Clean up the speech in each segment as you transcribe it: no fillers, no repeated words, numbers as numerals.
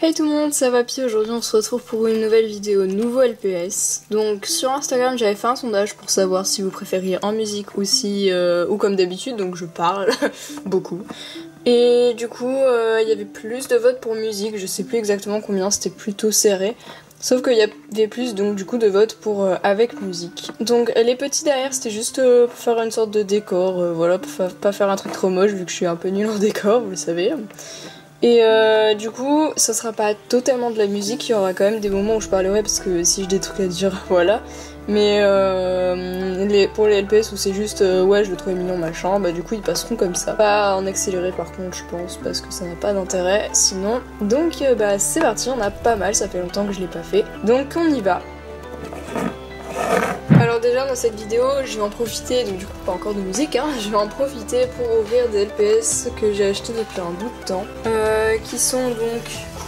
Hey tout le monde, ça va Pi. Aujourd'hui on se retrouve pour une nouvelle vidéo nouveau LPS. Donc sur Instagram j'avais fait un sondage pour savoir si vous préfériez en musique ou si ou comme d'habitude, donc je parle beaucoup. Et du coup il y avait plus de votes pour musique, je sais plus exactement combien, c'était plutôt serré. Sauf qu'il y avait plus donc du coup de votes pour avec musique. Donc les petits derrière c'était juste pour faire une sorte de décor, voilà, pour pas faire un truc trop moche vu que je suis un peu nulle en décor, vous le savez. Et du coup, ça sera pas totalement de la musique, il y aura quand même des moments où je parlerai parce que si j'ai des trucs à dire, voilà. Mais pour les LPS où c'est juste ouais je le trouvais mignon machin, bah du coup ils passeront comme ça. Pas en accéléré par contre je pense parce que ça n'a pas d'intérêt sinon. Donc bah c'est parti, on a pas mal, ça fait longtemps que je l'ai pas fait. Donc on y va. Alors déjà dans cette vidéo je vais en profiter, donc du coup pas encore de musique hein, je vais en profiter pour ouvrir des LPS que j'ai acheté depuis un bout de temps, qui sont donc,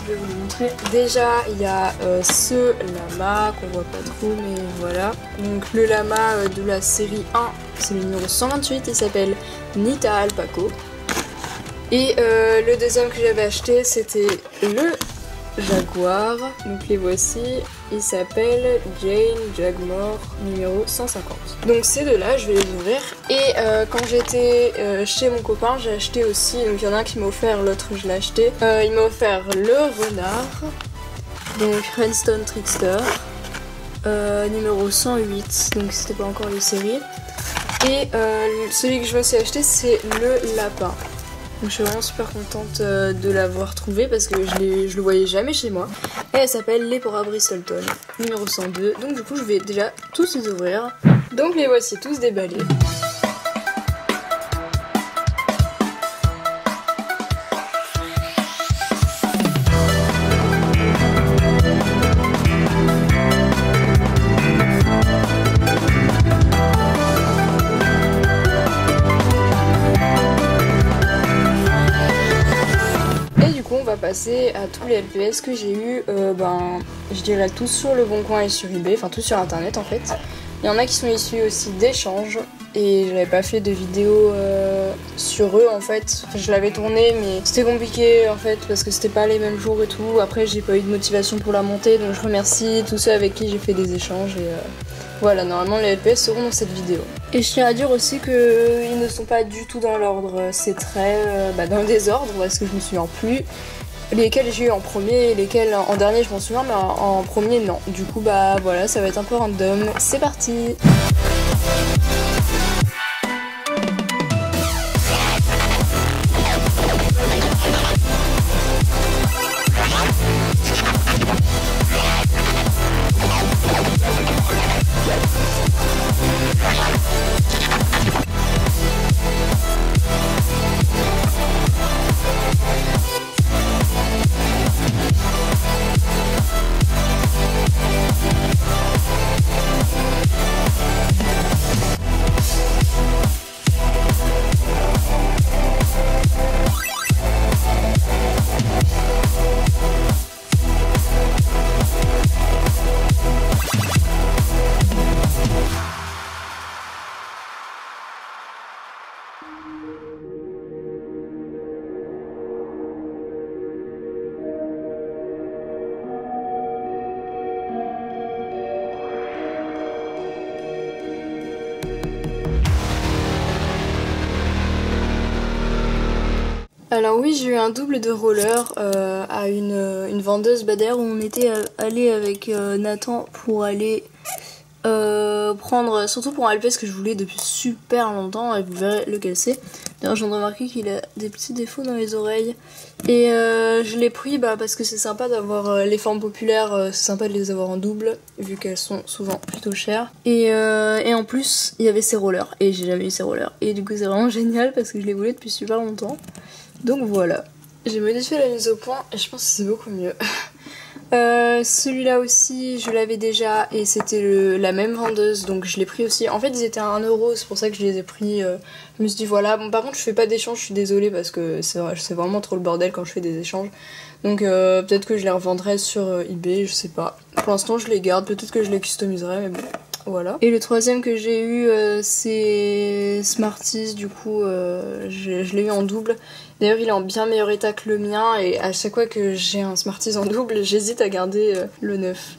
je vais vous les montrer. Déjà il y a ce lama qu'on voit pas trop mais voilà, donc le lama de la série 1, c'est le numéro 128, il s'appelle Nita Alpaco. Et le deuxième que j'avais acheté c'était le Jaguar, donc les voici, il s'appelle Jane Jagmore numéro 150. Donc ces deux-là, je vais les ouvrir. Et quand j'étais chez mon copain, j'ai acheté aussi, donc il y en a un qui m'a offert, l'autre je l'ai acheté. Il m'a offert le renard, donc Renstone Trickster, numéro 108, donc c'était pas encore les séries. Et celui que je me suis acheté, c'est le lapin. Donc je suis vraiment super contente de l'avoir trouvée parce que je le voyais jamais chez moi. Et elle s'appelle Lepora Bristleton, numéro 102. Donc du coup je vais déjà tous les ouvrir. Donc les voici tous déballés. On va passer à tous les LPS que j'ai eu, je dirais tous sur le Bon Coin et sur eBay, enfin tous sur internet en fait. Il y en a qui sont issus aussi d'échanges et j'avais pas fait de vidéo sur eux en fait. Enfin, je l'avais tourné mais c'était compliqué en fait parce que c'était pas les mêmes jours et tout. Après j'ai pas eu de motivation pour la monter, donc je remercie tous ceux avec qui j'ai fait des échanges et voilà, normalement les LPS seront dans cette vidéo. Et je tiens à dire aussi qu'ils ne sont pas du tout dans l'ordre, c'est très dans le désordre parce que je me souviens plus lesquels j'ai eu en premier et lesquels en dernier je m'en souviens, mais en premier non. Du coup bah voilà, ça va être un peu random, c'est parti. Alors oui, j'ai eu un double de roller à une vendeuse Bader où on était allé avec Nathan pour aller prendre, surtout pour un LPS que je voulais depuis super longtemps et vous verrez lequel c'est. D'ailleurs je viens de remarquer qu'il a des petits défauts dans les oreilles et je l'ai pris parce que c'est sympa d'avoir les formes populaires, c'est sympa de les avoir en double vu qu'elles sont souvent plutôt chères et en plus il y avait ces rollers et j'ai jamais eu ces rollers et du coup c'est vraiment génial parce que je les voulais depuis super longtemps. Donc voilà, j'ai modifié la mise au point et je pense que c'est beaucoup mieux. Celui-là aussi je l'avais déjà et c'était la même vendeuse donc je l'ai pris aussi. En fait ils étaient à 1€, c'est pour ça que je les ai pris. Je me suis dit voilà, bon par contre je fais pas d'échange, je suis désolée parce que c'est vraiment trop le bordel quand je fais des échanges. Donc peut-être que je les revendrai sur eBay, je sais pas. Pour l'instant je les garde, peut-être que je les customiserai mais bon voilà. Et le troisième que j'ai eu, c'est Smarties, du coup, je l'ai eu en double. D'ailleurs, il est en bien meilleur état que le mien, et à chaque fois que j'ai un Smarties en double, j'hésite à garder le neuf.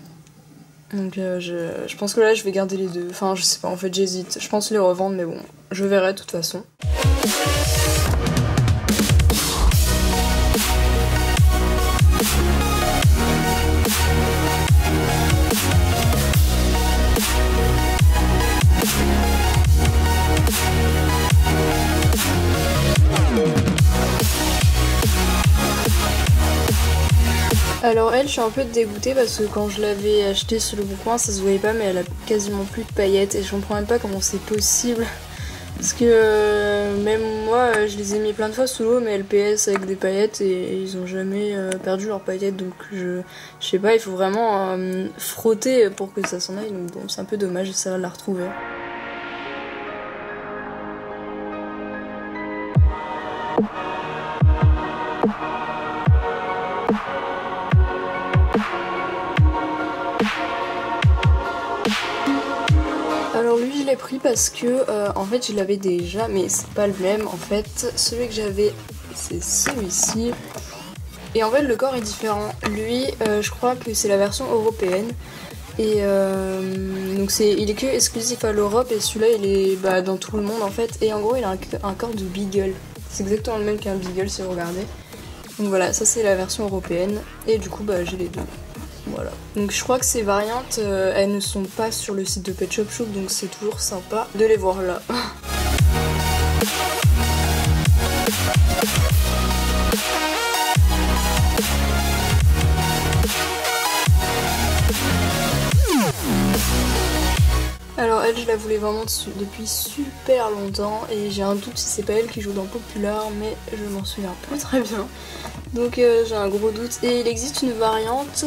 Donc je pense que là, je vais garder les deux. Enfin, je sais pas, en fait, j'hésite. Je pense les revendre, mais bon, je verrai de toute façon. Alors elle, je suis un peu dégoûtée parce que quand je l'avais achetée sur le bon coin, ça se voyait pas, mais elle a quasiment plus de paillettes et je comprends même pas comment c'est possible. Parce que même moi, je les ai mis plein de fois sous l'eau, mais LPS avec des paillettes et ils ont jamais perdu leurs paillettes, donc je sais pas, il faut vraiment frotter pour que ça s'en aille, donc bon, c'est un peu dommage, j'essaierai de la retrouver. Alors lui je l'ai pris parce que en fait je l'avais déjà, mais c'est pas le même en fait. Celui que j'avais c'est celui-ci. Et en fait le corps est différent. Lui je crois que c'est la version européenne. Et donc il est que exclusif à l'Europe et celui-là il est dans tout le monde en fait. Et en gros il a un corps de beagle. C'est exactement le même qu'un beagle si vous regardez. Donc voilà, ça c'est la version européenne. Et du coup j'ai les deux. Voilà. Donc je crois que ces variantes, elles ne sont pas sur le site de Pet Shop Shop, donc c'est toujours sympa de les voir là. Alors elle, je la voulais vraiment depuis super longtemps et j'ai un doute si c'est pas elle qui joue dans Popular, mais je m'en souviens pas très bien. Donc j'ai un gros doute. Et il existe une variante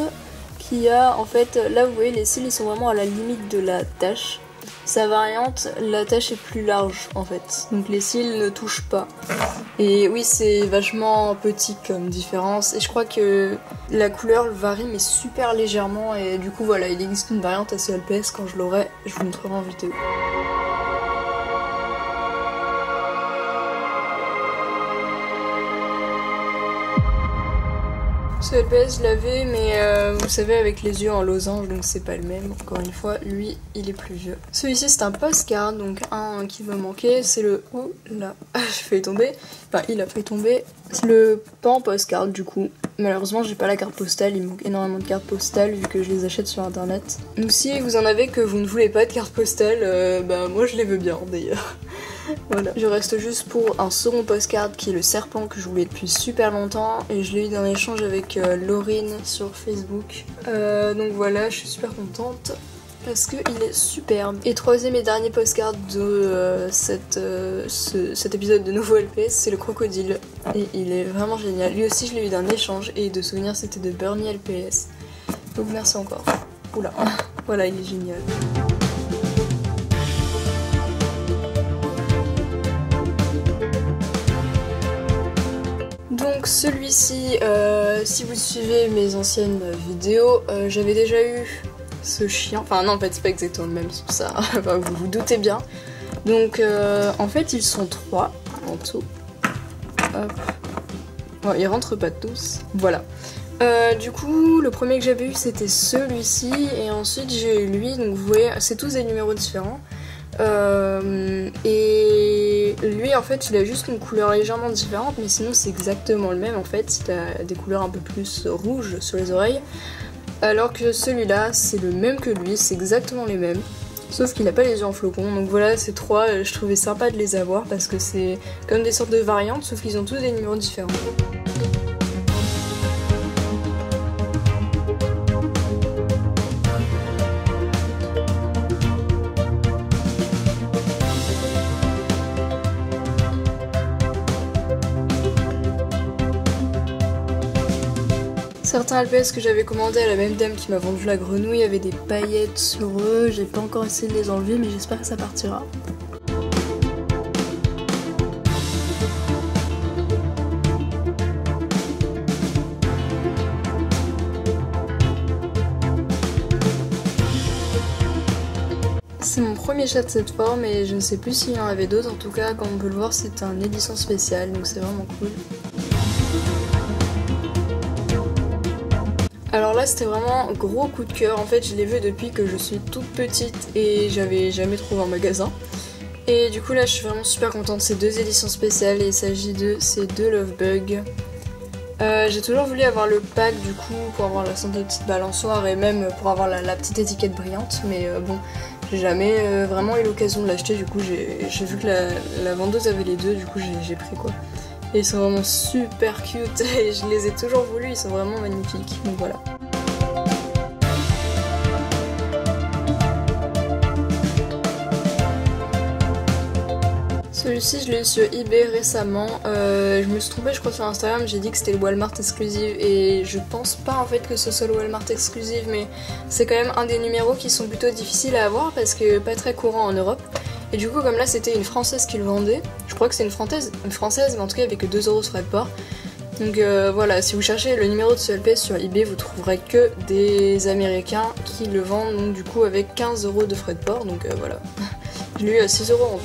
qui a en fait, là vous voyez les cils ils sont vraiment à la limite de la tache. Sa variante, la tache est plus large en fait, donc les cils ne touchent pas. Et oui c'est vachement petit comme différence et je crois que la couleur varie mais super légèrement et du coup voilà il existe une variante assez LPS, quand je l'aurai je vous montrerai en vidéo. Ce LPS je l'avais mais vous savez avec les yeux en losange donc c'est pas le même, encore une fois lui il est plus vieux. Celui-ci c'est un postcard donc un qui me manquait, c'est le... Oh là, j'ai failli tomber, enfin il a failli tomber, c'est le pan postcard du coup. Malheureusement j'ai pas la carte postale, il me manque énormément de cartes postales vu que je les achète sur internet. Donc si vous en avez que vous ne voulez pas de carte postale, moi je les veux bien d'ailleurs. Voilà. Je reste juste pour un second postcard qui est le serpent que je voulais depuis super longtemps et je l'ai eu d'un échange avec Laurine sur Facebook. Donc voilà, je suis super contente parce qu'il est superbe. Et troisième et dernier postcard de cet épisode de nouveau LPS, c'est le crocodile. Et il est vraiment génial. Lui aussi je l'ai eu d'un échange et de souvenir c'était de Bernie LPS. Donc merci encore. Oula, voilà il est génial. Donc celui-ci, si vous suivez mes anciennes vidéos, j'avais déjà eu ce chien. Enfin non en fait c'est pas exactement le même, c'est pour ça, enfin, vous vous doutez bien. Donc en fait ils sont 3 en tout. Hop. Bon, ils rentrent pas tous. Voilà. Du coup le premier que j'avais eu c'était celui-ci et ensuite j'ai eu lui, donc vous voyez c'est tous des numéros différents. Et lui en fait il a juste une couleur légèrement différente mais sinon c'est exactement le même en fait, il a des couleurs un peu plus rouges sur les oreilles alors que celui-là c'est le même que lui, c'est exactement les mêmes sauf qu'il a pas les yeux en flocon. Donc voilà ces trois, je trouvais sympa de les avoir parce que c'est comme des sortes de variantes sauf qu'ils ont tous des numéros différents. Certains LPS que j'avais commandé à la même dame qui m'a vendu la grenouille avaient des paillettes sur eux, j'ai pas encore essayé de les enlever mais j'espère que ça partira. premier chat de cette forme et je ne sais plus s'il y en avait d'autres. En tout cas, comme on peut le voir, c'est un édition spéciale, donc c'est vraiment cool. Alors là, c'était vraiment un gros coup de cœur. En fait, je l'ai vu depuis que je suis toute petite et j'avais jamais trouvé en magasin. Et du coup là, je suis vraiment super contente de ces deux éditions spéciales et il s'agit de ces deux Lovebug. J'ai toujours voulu avoir le pack du coup pour avoir la sorte de petite balançoire et même pour avoir la petite étiquette brillante, mais bon, j'ai jamais vraiment eu l'occasion de l'acheter. Du coup j'ai vu que la vendeuse avait les deux, du coup j'ai pris quoi. Et ils sont vraiment super cute et je les ai toujours voulu, ils sont vraiment magnifiques, donc voilà. Celui-ci je l'ai eu sur eBay récemment, je me suis trompée je crois sur Instagram, j'ai dit que c'était le Walmart exclusive et je pense pas en fait que ce soit le Walmart exclusive, mais c'est quand même un des numéros qui sont plutôt difficiles à avoir parce que pas très courant en Europe. Et du coup comme là c'était une française qui le vendait, je crois que c'est une française mais en tout cas il y avait que 2€ de frais de port. Donc voilà, si vous cherchez le numéro de ce LPS sur eBay, vous trouverez que des américains qui le vendent donc du coup avec 15€ de frais de port, donc voilà. Je l'ai eu à 6€ en tout.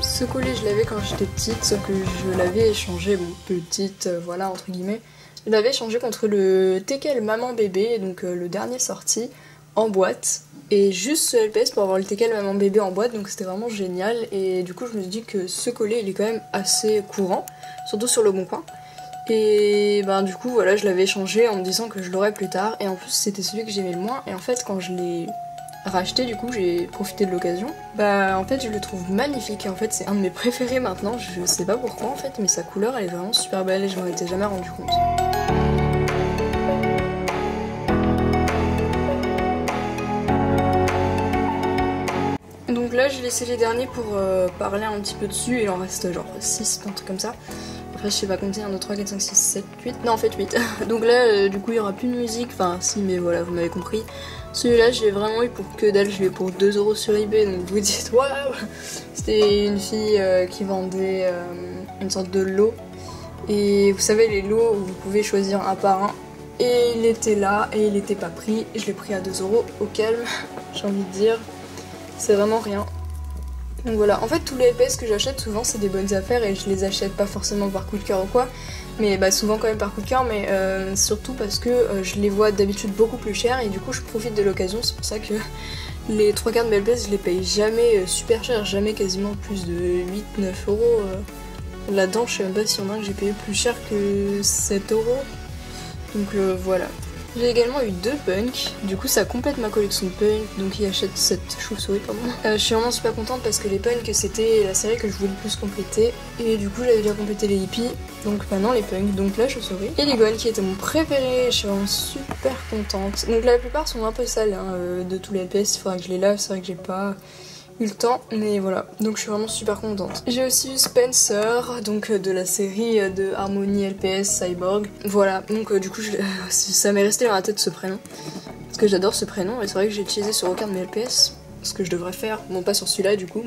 Ce collier je l'avais quand j'étais petite, sauf que je l'avais échangé, bon petite, voilà entre guillemets, je l'avais échangé contre le TKL Maman Bébé, donc le dernier sorti, en boîte, et juste ce LPS pour avoir le TKL Maman Bébé en boîte, donc c'était vraiment génial, et du coup je me suis dit que ce collier il est quand même assez courant, surtout sur le Bon Coin, et ben du coup voilà je l'avais échangé en me disant que je l'aurais plus tard, et en plus c'était celui que j'aimais le moins, et en fait quand je l'ai racheté du coup, j'ai profité de l'occasion. Bah en fait je le trouve magnifique et en fait c'est un de mes préférés maintenant, je sais pas pourquoi en fait, mais sa couleur elle est vraiment super belle et je m'en étais jamais rendu compte. Donc là j'ai laissé les derniers pour parler un petit peu dessus, il en reste genre 6, un truc comme ça. Après je sais pas compter, 1, 2, 3, 4, 5, 6, 7, 8, non en fait 8. Donc là du coup il y aura plus de musique, enfin si mais voilà vous m'avez compris. Celui-là je l'ai vraiment eu pour que dalle, je l'ai eu pour 2€ sur eBay, donc vous dites waouh. C'était une fille qui vendait une sorte de lot, et vous savez les lots où vous pouvez choisir un par un, et il était là et il était pas pris, je l'ai pris à 2€ au calme, j'ai envie de dire, c'est vraiment rien. Donc voilà, en fait tous les LPS que j'achète souvent c'est des bonnes affaires et je les achète pas forcément par coup de cœur ou quoi, mais bah souvent quand même par coup de cœur, mais surtout parce que je les vois d'habitude beaucoup plus chers et du coup je profite de l'occasion, c'est pour ça que les 3 quarts de mes LPS je les paye jamais super cher, jamais quasiment plus de 8-9€. Là-dedans je sais même pas s'il y en a que j'ai payé plus cher que 7€, donc voilà. J'ai également eu 2 punks, du coup ça complète ma collection de punks, donc il achète cette chauve-souris pardon. Je suis vraiment super contente parce que les punks c'était la série que je voulais le plus compléter, et du coup j'avais déjà complété les hippies, donc maintenant les punks, donc la chauve-souris. Et les gones qui était mon préféré, je suis vraiment super contente. Donc la plupart sont un peu sales hein, de tous les LPS, il faudra que je les lave, c'est vrai que j'ai pas eu le temps, mais voilà, donc je suis vraiment super contente. J'ai aussi eu Spencer, donc de la série de Harmony LPS Cyborg. Voilà, donc du coup ça m'est resté dans la tête ce prénom, parce que j'adore ce prénom, et c'est vrai que j'ai utilisé sur aucun de mes LPS, ce que je devrais faire, bon pas sur celui-là du coup.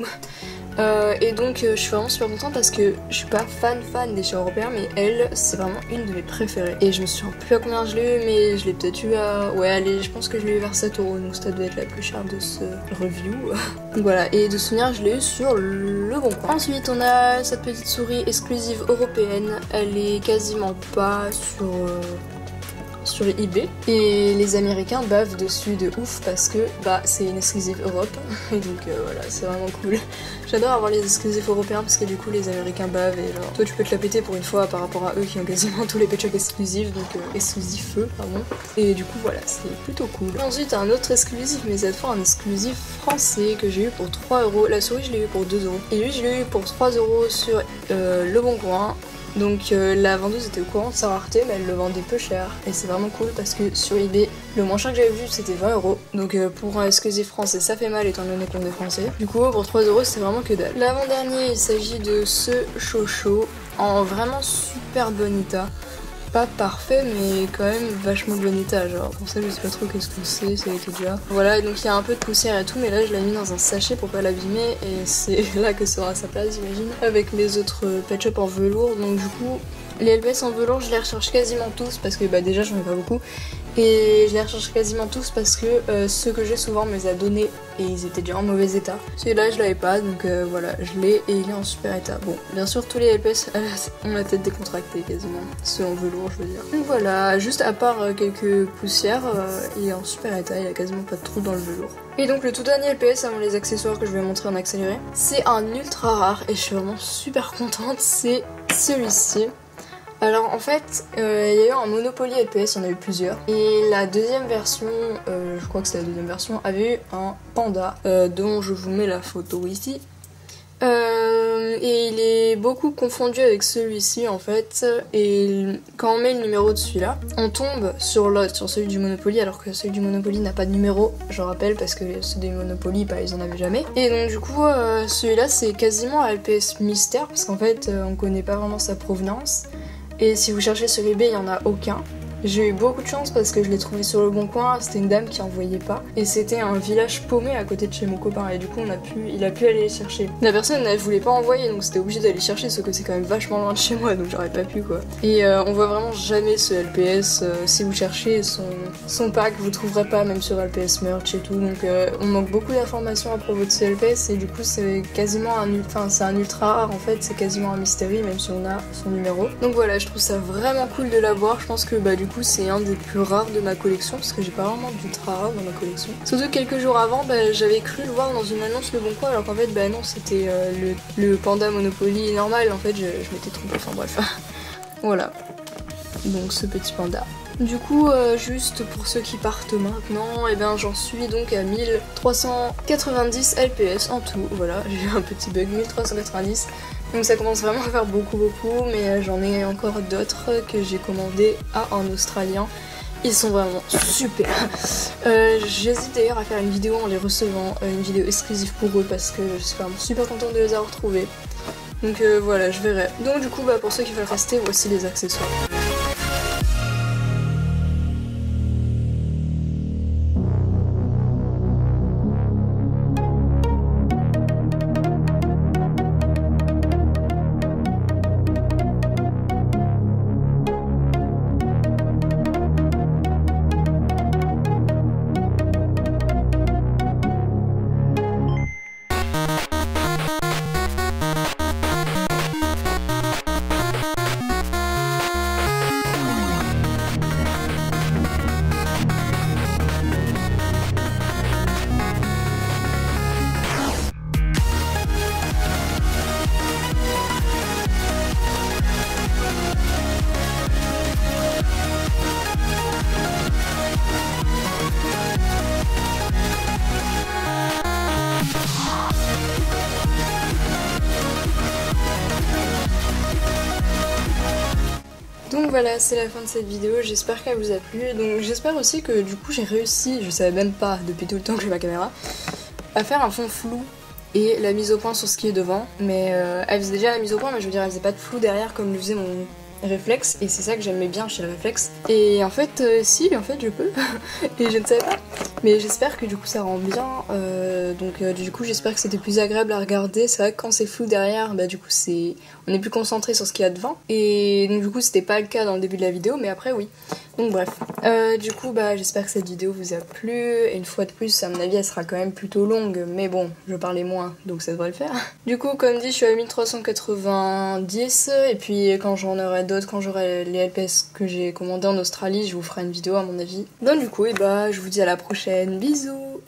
Et donc je suis vraiment super contente parce que je suis pas fan des chats européens, mais elle c'est vraiment une de mes préférées. Et je me souviens plus à combien je l'ai eu, mais je l'ai peut-être eu à... ouais allez, je pense que je l'ai eu vers 7€, donc ça doit être la plus chère de ce review. Donc voilà, et de souvenir je l'ai eu sur le Bon Coin. Ensuite on a cette petite souris exclusive européenne, elle est quasiment pas sur eBay, et les américains bavent dessus de ouf parce que bah c'est une exclusive Europe, et donc voilà c'est vraiment cool. J'adore avoir les exclusifs européens parce que du coup les américains bavent et genre toi tu peux te la péter pour une fois par rapport à eux qui ont quasiment tous les pet shops exclusifs, donc exclusifs pardon, et du coup voilà c'est plutôt cool. Ensuite un autre exclusif, mais cette fois un exclusif français que j'ai eu pour 3€, la souris je l'ai eu pour 2€, et lui je l'ai eu pour 3€ sur le Bon Coin. Donc la vendeuse était au courant de sa rareté, mais elle le vendait peu cher, et c'est vraiment cool parce que sur eBay le moins cher que j'avais vu c'était 20€, donc pour un exclusif français ça fait mal étant donné qu'on est français. Du coup pour 3€ c'est vraiment que dalle. L'avant-dernier il s'agit de ce Chocho en vraiment super bon état. pas parfait mais quand même vachement bon état, genre pour ça je sais pas trop qu'est-ce que c'est, ça a été déjà. Voilà, donc il y a un peu de poussière et tout, mais là je l'ai mis dans un sachet pour pas l'abîmer et c'est là que sera sa place j'imagine, avec mes autres Pet Shop en velours. Donc du coup les LPS en velours je les recherche quasiment tous parce que bah déjà j'en ai pas beaucoup. Et je les recherche quasiment tous parce que ceux que j'ai souvent me les a donnés et ils étaient déjà en mauvais état. Celui-là je l'avais pas donc voilà, je l'ai et il est en super état. Bon, bien sûr tous les LPS ont la tête décontractée quasiment, ceux en velours je veux dire. Donc voilà, juste à part quelques poussières, il est en super état, il a quasiment pas de trou dans le velours. Et donc le tout dernier LPS avant les accessoires que je vais montrer en accéléré, c'est un ultra rare et je suis vraiment super contente, c'est celui-ci. Alors en fait, il y a eu un Monopoly LPS, il y en a eu plusieurs. Et la deuxième version, je crois que c'est la deuxième version, avait eu un panda dont je vous mets la photo ici. Et il est beaucoup confondu avec celui-ci en fait. Et quand on met le numéro de celui-là, on tombe sur l'autre, sur celui du Monopoly, alors que celui du Monopoly n'a pas de numéro, je rappelle, parce que ceux des Monopoly, bah, ils en avaient jamais. Et donc du coup, celui-là c'est quasiment un LPS mystère, parce qu'en fait, on connaît pas vraiment sa provenance. Et si vous cherchez sur eBay, il n'y en a aucun. J'ai eu beaucoup de chance parce que je l'ai trouvé sur le bon coin, c'était une dame qui en voyait pas. Et c'était un village paumé à côté de chez mon copain et du coup il a pu aller les chercher. La personne elle voulait pas envoyer donc c'était obligé d'aller chercher, sauf que c'est quand même vachement loin de chez moi donc j'aurais pas pu quoi. Et on voit vraiment jamais ce LPS, si vous cherchez son pack vous trouverez pas même sur LPS Merch et tout. Donc on manque beaucoup d'informations à propos de ce LPS et du coup c'est quasiment c'est un ultra rare en fait, c'est quasiment un mystery même si on a son numéro. Donc voilà, je trouve ça vraiment cool de l'avoir, je pense que bah du coup c'est un des plus rares de ma collection parce que j'ai pas vraiment d'ultra rare dans ma collection. Surtout quelques jours avant, bah, j'avais cru le voir dans une annonce Le Bon Coin alors qu'en fait bah non c'était le panda Monopoly normal, en fait je m'étais trompée, enfin bref. Voilà, donc ce petit panda. Du coup, juste pour ceux qui partent maintenant, et ben j'en suis donc à 1390 LPS en tout. Voilà, j'ai eu un petit bug, 1390. Donc ça commence vraiment à faire beaucoup, mais j'en ai encore d'autres que j'ai commandé à un Australien. Ils sont vraiment super. J'hésite d'ailleurs à faire une vidéo en les recevant, une vidéo exclusive pour eux parce que je suis vraiment super contente de les avoir trouvés. Donc voilà, je verrai. Donc du coup, bah, pour ceux qui veulent rester, voici les accessoires. Donc voilà, c'est la fin de cette vidéo, j'espère qu'elle vous a plu. Donc j'espère aussi que du coup j'ai réussi, je savais même pas depuis tout le temps que j'ai ma caméra, à faire un fond flou et la mise au point sur ce qui est devant. Mais elle faisait déjà la mise au point, mais je veux dire elle faisait pas de flou derrière comme le faisait mon réflexe, et c'est ça que j'aimais bien chez le réflexe. Et en fait si, en fait je peux et je ne savais pas, mais j'espère que du coup ça rend bien. Donc du coup j'espère que c'était plus agréable à regarder. C'est vrai que quand c'est flou derrière, bah du coup on est plus concentré sur ce qu'il y a devant, et donc du coup c'était pas le cas dans le début de la vidéo, mais après oui. Donc bref, du coup bah j'espère que cette vidéo vous a plu, et une fois de plus à mon avis elle sera quand même plutôt longue, mais bon je parlais moins donc ça devrait le faire. Du coup comme dit je suis à 1390, et puis quand j'en aurai d'autres, quand j'aurai les LPS que j'ai commandés en Australie, je vous ferai une vidéo à mon avis. Donc du coup et bah je vous dis à la prochaine, bisous.